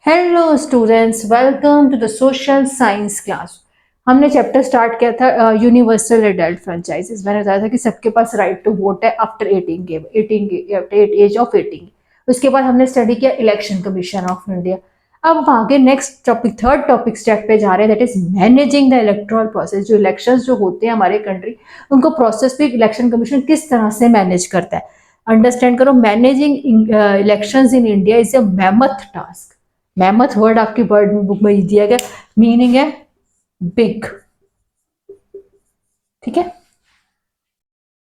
Hello students, welcome to the social science class. हमने chapter start किया था universal adult franchises. मैंने बताया था कि सबके पास राइट टू वोट है आफ्टर 18 एज ऑफ 18। उसके बाद हमने स्टडी किया इलेक्शन कमीशन ऑफ इंडिया। अब हम आगे next topic, third topic step पे जा रहे हैं, that is managing the electoral process. जो इलेक्शंस जो होते हैं हमारे कंट्री, उनको प्रोसेस भी इलेक्शन कमीशन किस तरह से मैनेज करता है। अंडरस्टैंड करो, managing elections in India is a mammoth task. Mammoth word आपकी वर्ड बुक में दिया गया, मीनिंग है बिग। ठीक है।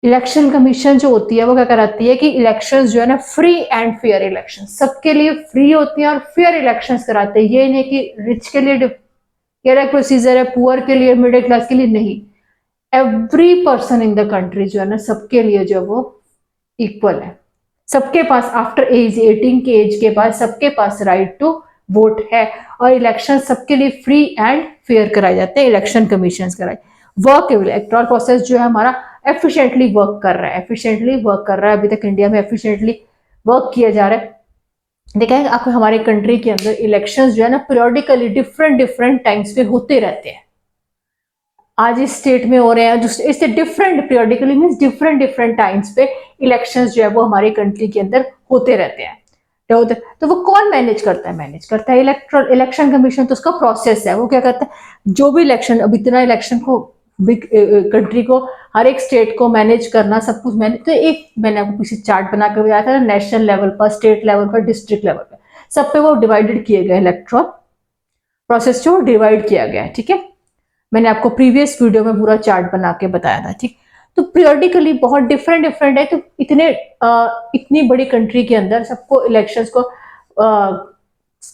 इलेक्शन कमीशन जो होती है वो क्या कराती है कि इलेक्शंस जो है ना, फ्री एंड फेयर इलेक्शन सबके लिए फ्री होती हैं और फेयर इलेक्शंस कराते हैं। ये नहीं कि रिच के लिए एक प्रोसीजर है, पुअर के लिए, मिडिल क्लास के लिए नहीं। Every person in the country जो है ना, सबके लिए जो वो इक्वल है। सबके पास आफ्टर एज 18 के एज के बाद सबके पास राइट टू वोट है। और इलेक्शन सबके लिए फ्री एंड फेयर कराए जाते हैं, इलेक्शन कमीशन कराए। वर्क इलेक्टोरल प्रोसेस जो है हमारा एफिशिएंटली वर्क कर रहा है, एफिशिएंटली वर्क कर रहा है। अभी तक इंडिया में एफिशिएंटली वर्क किया जा रहा है। देखा है आपको, हमारे कंट्री के अंदर इलेक्शंस जो है ना, पीरियोडिकली डिफरेंट डिफरेंट टाइम्स पे होते रहते हैं। आज इस स्टेट में हो रहे हैं, इससे different periodically means different different times पे इलेक्शंस जो है वो हमारी कंट्री के अंदर होते रहते हैं। तो वो कौन मैनेज करता है? मैनेज करता है इलेक्शन कमीशन। तो उसका प्रोसेस है, वो क्या करता है, जो भी इलेक्शन, अब इतना इलेक्शन को कंट्री को, हर एक स्टेट को मैनेज करना, सब कुछ मैनेज। तो एक मैंने आपको पीछे चार्ट बना कर बताया था, नेशनल लेवल पर, स्टेट लेवल पर, डिस्ट्रिक्ट लेवल पर, सब पे वो डिवाइडेड किए गए इलेक्ट्रल प्रोसेस जो डिवाइड किया गया है। ठीक है, मैंने आपको प्रीवियस वीडियो में पूरा चार्ट बना के बताया था। ठीक, तो पीरियोडिकली बहुत डिफरेंट डिफरेंट है। तो इतनी बड़ी कंट्री के अंदर सबको इलेक्शंस को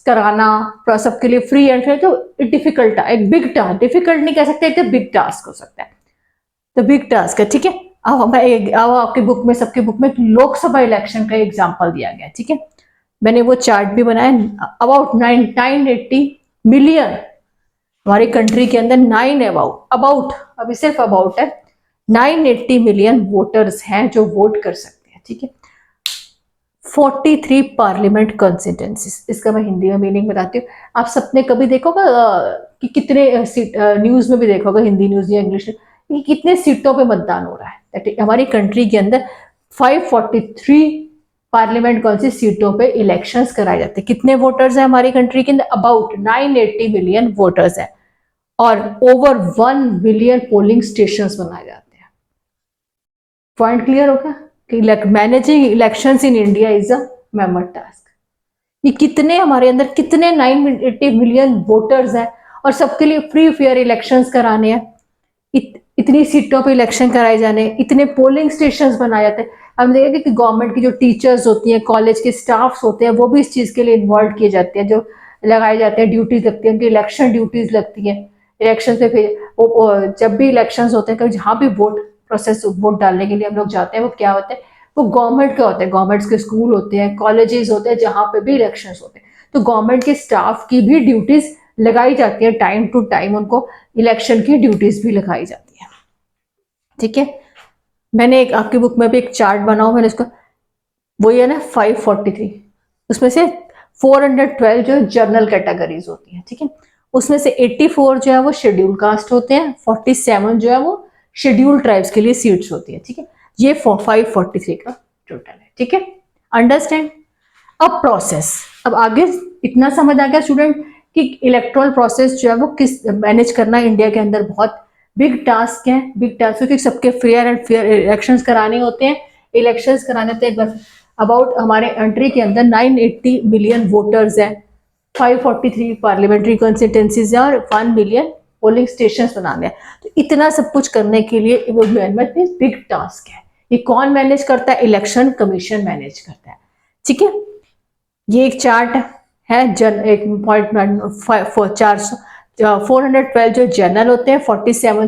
कराना सबके लिए फ्री एंड फेयर, तो डिफिकल्ट है, एक बिग टास्क। डिफिकल्ट नहीं कह सकते, एक बिग टास्क हो सकता है, तो बिग टास्क है। ठीक है, अब आपके बुक में, सबके बुक में लोकसभा इलेक्शन का एग्जाम्पल दिया गया। ठीक है, मैंने वो चार्ट भी बनाया। अबाउट 980 मिलियन हमारी कंट्री के अंदर, 9 अबाउट, अभी सिर्फ अबाउट है, 980 मिलियन वोटर्स हैं जो वोट कर सकते हैं। ठीक है, 43 पार्लियामेंट कॉन्स्टिट्यूंसीज। इसका मैं हिंदी में मीनिंग बताती हूँ। आप सबने कभी देखोगा कि कितने सीट, न्यूज में भी देखोगा, हिंदी न्यूज या इंग्लिश में, कि कितने सीटों पे मतदान हो रहा है। हमारी कंट्री के अंदर 543 पार्लियामेंट कौन सी सीटों पे इलेक्शंस कराए जाते हैं। कितने वोटर्स हैं हमारी कंट्री के अंदर? अबाउट 980 मिलियन वोटर्स हैं, और ओवर 1 बिलियन पोलिंग स्टेशन बनाए जाते हैं। पॉइंट क्लियर होगा कि managing elections in India is a mammoth task. ये कितने हमारे अंदर, कितने 980 मिलियन वोटर्स हैं, और सबके लिए फ्री फेयर इलेक्शंस कराने हैं। इतनी सीटों पे इलेक्शन कराए जाने, इतने पोलिंग स्टेशन बनाए जाते हैं। हम देखेंगे कि गवर्नमेंट की जो टीचर्स होती हैं, कॉलेज के स्टाफ्स होते हैं, वो भी इस चीज के लिए इन्वॉल्व किए जाते हैं। जो लगाए जाते हैं, ड्यूटीज लगती है, उनकी इलेक्शन ड्यूटीज लगती है। इलेक्शन से फिर जब भी इलेक्शन होते हैं, जहाँ भी वोट प्रोसेस, वोट डालने के लिए हम लोग जाते हैं, वो क्या होते हैं, वो गवर्नमेंट के होते हैं। गवर्नमेंट के स्कूल होते हैं, कॉलेजेस होते हैं, जहाँ पे भी इलेक्शन होते हैं। तो गवर्नमेंट के स्टाफ की भी ड्यूटीज लगाई जाती है, टाइम टू टाइम उनको इलेक्शन की ड्यूटीज भी लगाई जाती है। ठीक है, मैंने एक आपकी बुक में भी एक चार्ट बनाओ, मैंने इसको, वही है ना 543, उसमें से 412 जो जनरल कैटेगरीज होती है। ठीक है, उसमें से 84 जो है वो शेड्यूल कास्ट होते हैं, 47 जो है वो शेड्यूल ट्राइब्स के लिए सीट्स होती है। ठीक है, ये 543 का टोटल है। ठीक है, अंडरस्टैंड। अब प्रोसेस, अब आगे इतना समझ आ गया स्टूडेंट कि इलेक्ट्रल प्रोसेस जो है वो किस मैनेज करना इंडिया के अंदर बहुत बिग टास्क है। बिग टास्क क्योंकि सबके फेयर एंड फेयर इलेक्शंस कराने होते हैं। इलेक्शंस कराने होते हैं, अबाउट हमारे कंट्री के अंदर 980 मिलियन वोटर्स हैं, 543 पार्लियामेंट्री कॉन्स्टिट्यूंसीज हैं, और 1 मिलियन पोलिंग स्टेशन बनाने हैं। तो इतना सब कुछ करने के लिए वो बिग टास्क है। ये कौन मैनेज करता है? इलेक्शन कमीशन मैनेज करता है। ठीक है, ये एक चार्ट है, एक पॉइंट 412 जो जनरल होते हैं, 47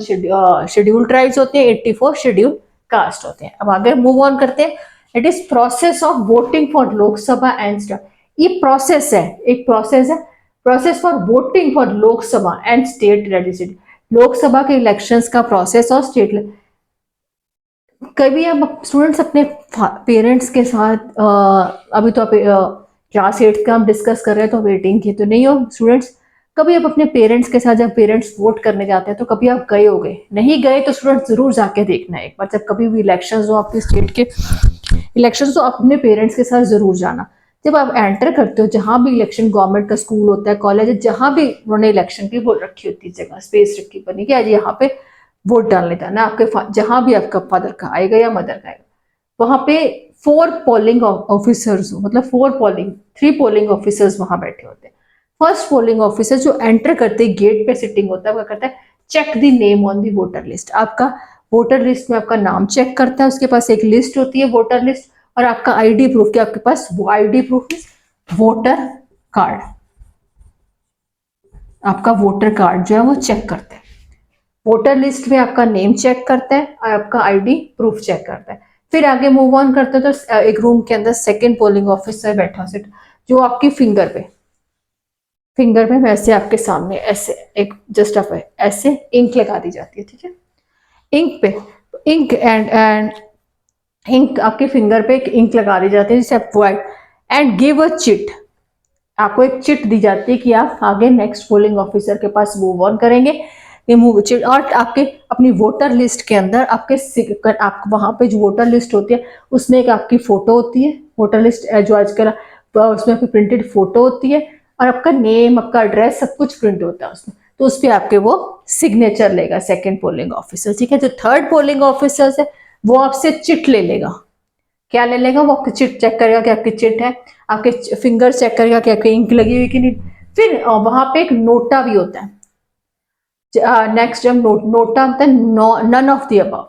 शेड्यूल ट्राइब्स होते हैं, 84 शेड्यूल कास्ट होते हैं। अब आगे मूव ऑन करते हैं। It is process of voting for Lok Sabha and state. ये प्रोसेस है, एक प्रोसेस है, process for voting for Lok Sabha and state legislative. Lok Sabha के इलेक्शंस का प्रोसेस और स्टेट, कभी आप स्टूडेंट्स अपने पेरेंट्स के साथ, अभी तो आप क्लास 8 का हम डिस्कस कर रहे हैं तो वेटिंग की तो नहीं हो स्टूडेंट्स। कभी आप अपने पेरेंट्स के साथ जब पेरेंट्स वोट करने जाते हैं तो कभी आप गए होगे, नहीं गए तो स्टूडेंट्स जरूर जाके देखना है एक बार, जब कभी भी इलेक्शन हो आपके स्टेट के इलेक्शन, तो आप अपने पेरेंट्स के साथ जरूर जाना। जब आप एंटर करते हो जहां भी इलेक्शन, गवर्नमेंट का स्कूल होता है, कॉलेज है, जहां भी उन्होंने इलेक्शन की वो रखी होती है जगह, स्पेस रखी बनी कि आज यहाँ पे वोट डालने जाना, आपके जहां भी आपका फादर का आएगा या मदर का आएगा, वहां पे 4 पोलिंग ऑफिसर्स, मतलब 3 पोलिंग ऑफिसर्स वहां बैठे होते हैं। फर्स्ट पोलिंग ऑफिसर जो एंटर करते ही गेट पे सिटिंग होता है, वो करता है check the name on the voter list. आपका वोटर लिस्ट में आपका नाम चेक करता है, उसके पास एक लिस्ट होती है वोटर लिस्ट, और आपका आईडी प्रूफ, कि आपके पास वो आईडी प्रूफ वोटर कार्ड, आपका वोटर कार्ड जो है वो चेक करते हैं। वोटर लिस्ट में आपका नेम चेक करता है और आपका आईडी प्रूफ चेक करता है। फिर आगे मूव ऑन करते हैं तो एक रूम के अंदर सेकंड पोलिंग ऑफिसर बैठा है, जो आपकी फिंगर पे वैसे आपके सामने ऐसे एक जस्ट आप ऐसे इंक लगा दी जाती है, ठीक है। इंक पे इंक इंक आपके फिंगर पे एक इंक लगा दी जाती है जिसे आप white and give a chit, आपको एक चिट दी जाती है कि आप आगे नेक्स्ट पोलिंग ऑफिसर के पास मूव ऑन करेंगे। ये मूव चिट, और आपके अपनी वोटर लिस्ट के अंदर आप वहां पे जो वोटर लिस्ट होती है उसमें एक आपकी फोटो होती है, वोटर लिस्ट जो आजकल उसमें आपकी प्रिंटेड फोटो होती है, और आपका नेम, आपका एड्रेस, सब कुछ प्रिंट होता है उसमें, तो उस पर आपके वो सिग्नेचर लेगा सेकेंड पोलिंग ऑफिसर, ठीक है। जो थर्ड पोलिंग ऑफिसर है वो आपसे चिट ले लेगा। क्या ले लेगा वो? आपकी चिट चेक करेगा कि आपकी चिट है, आपके फिंगर चेक करेगा कि आपकी इंक लगी हुई कि नहीं। फिर वहां पे एक नोटा भी होता है। नेक्स्ट जब नोटा होता है none of the above,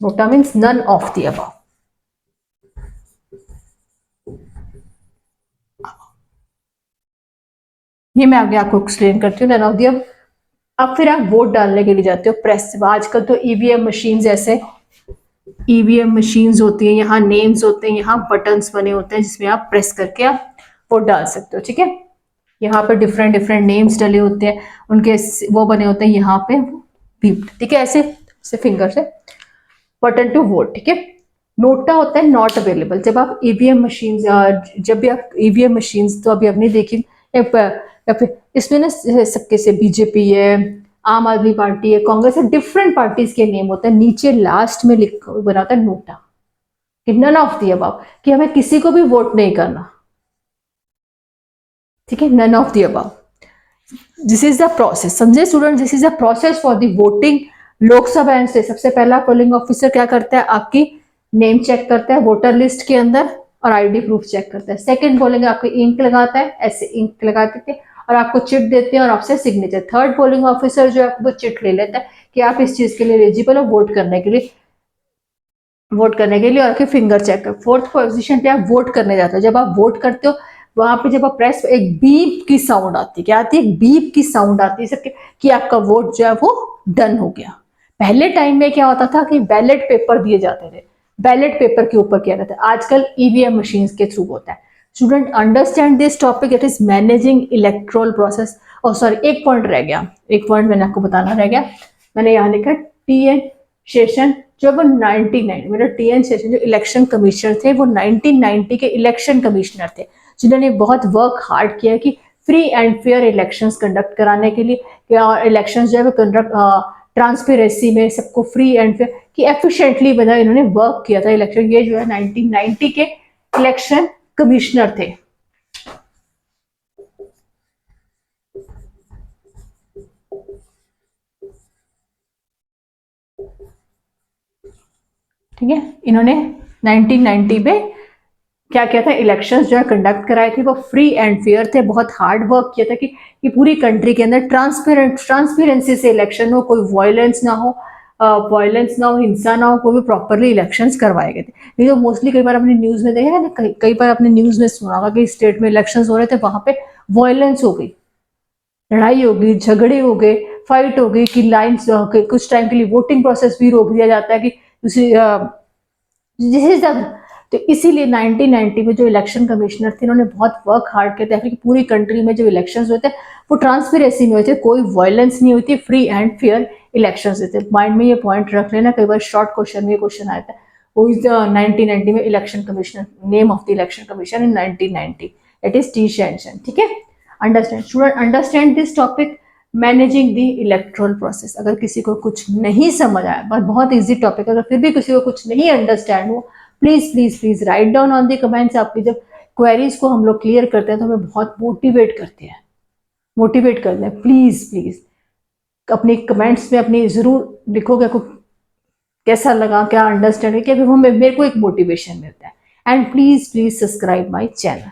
NOTA means none of the above. ये मैं आगे आपको एक्सप्लेन करती हूँ नन ऑफ द अबव। अब फिर आप वोट डालने के लिए जाते हो प्रेस। आजकल तो ईवीएम मशीन, ऐसे ईवीएम मशीन्स होती हैं, यहाँ नेम्स होते हैं, यहाँ बटन्स बने होते हैं जिसमें आप प्रेस करके आप वोट डाल सकते हो, ठीक है। यहाँ पर डिफरेंट डिफरेंट नेम्स डले होते हैं, उनके वो बने होते हैं यहाँ पे बीप, ठीक है, ऐसे फिंगर से बटन टू वोट, ठीक है। नोटा होता है नॉट अवेलेबल। जब आप ईवीएम मशीन, जब भी आप ईवीएम मशीन तो अभी आपने देखी, इसमें ना सबके से बीजेपी है, आम आदमी पार्टी है, कांग्रेस है, डिफरेंट पार्टीज के नेम होते हैं, नीचे लास्ट में लिख बना होता है नोटा, कि नन ऑफ दी अबव, कि हमें किसी को भी वोट नहीं करना, ठीक है, none of the above. This is the process, समझे student, this is the process for the voting Lok Sabha and से। सबसे पहला पोलिंग ऑफिसर क्या करता है? आपकी नेम चेक करता है वोटर लिस्ट के अंदर और आईडी प्रूफ चेक करता है। सेकंड पोलिंग आपको इंक लगाता है, ऐसे इंक लगा देते हैं और आपको चिट देते हैं और आपसे सिग्नेचर। थर्ड पोलिंग ऑफिसर जो है आपको चिट ले लेता है कि आप इस चीज के लिए एलिजिबल हो वोट करने के लिए, और आपके फिंगर चेक कर। फोर्थ पोजीशन पे आप वोट करने जाते हो। जब आप वोट करते हो वहां पे जब आप प्रेस, एक बीप की साउंड आती है। क्या आती है? एक बीप की साउंड आती है सबके, कि आपका वोट जो है वो डन हो गया। पहले टाइम में क्या होता था कि बैलेट पेपर दिए जाते थे, बैलेट पेपर के ऊपर किया जाता है, आजकल ईवीएम मशीन के थ्रू होता है। Student understand this topic, it is managing electoral process. और सॉरी, एक पॉइंट रह गया, एक पॉइंट मैंने आपको बताना रह गया। मैंने यहाँ लिखा टीएन शेषन, जो वो 99, मेरा टीएन शेषन जो इलेक्शन कमिश्नर थे वो 1990 के इलेक्शन कमिश्नर थे, जिन्होंने बहुत वर्क हार्ड किया कि free and fair elections conduct कराने के लिए, और इलेक्शंस जो है वो कंडक्ट ट्रांसपेरेंसी में सबको फ्री एंड फेयर कि एफिशिएंटली बना, इन्होंने वर्क किया था इलेक्शन। ये जो है 1990 के इलेक्शन कमिश्नर थे। ठीक है, इन्होंने 1990 में क्या किया था, इलेक्शंस जो है कंडक्ट कराए थे, वो फ्री एंड फेयर थे। बहुत हार्ड वर्क किया था कि पूरी कंट्री के अंदर ट्रांसपेरेंसी से इलेक्शन हो, कोई वायलेंस ना हो, हिंसा ना हो, कोई भी प्रॉपरली इलेक्शंस करवाए गए थे। नहीं तो मोस्टली कई बार अपने न्यूज में देखा ना, कई बार अपने न्यूज में सुना होगा कि स्टेट में इलेक्शंस हो रहे थे, वहां पे वायलेंस हो गई, लड़ाई हो गई, झगड़े हो गए, फाइट हो गई, कि लाइन्स कुछ टाइम के लिए वोटिंग प्रोसेस भी रोक दिया जाता है कि दूसरी तो इसीलिए 1990 में जो इलेक्शन कमिश्नर थे उन्होंने बहुत वर्क हार्ड किया था कि पूरी कंट्री में जो इलेक्शंस हुए थे वो ट्रांसपेरेंसी में हुए थे, कोई वायलेंस नहीं हुई थी, फ्री एंड फेयर इलेक्शंस हुए थे। माइंड में ये पॉइंट रख लेना, कई बार शॉर्ट क्वेश्चन में ये क्वेश्चन आया था। वो इज 1990 में election commissioner, name of the election commission in 1990। That is T tension, ठीक है। Understand student, understand this topic, managing the erectile process. अगर किसी को कुछ नहीं समझ आया, बट बहुत इजी टॉपिक, अगर फिर भी किसी को कुछ नहीं अंडरस्टैंड हो, please please please write down on the comments. आपकी जब क्वेरीज को हम लोग क्लियर करते हैं तो हमें बहुत मोटिवेट करते हैं, मोटिवेट करते हैं। प्लीज प्लीज अपनी कमेंट्स में अपनी जरूर लिखोगे आपको कैसा लगा, क्या अंडरस्टैंड है, क्या वो मेरे को एक मोटिवेशन मिलता है। And please please subscribe my channel.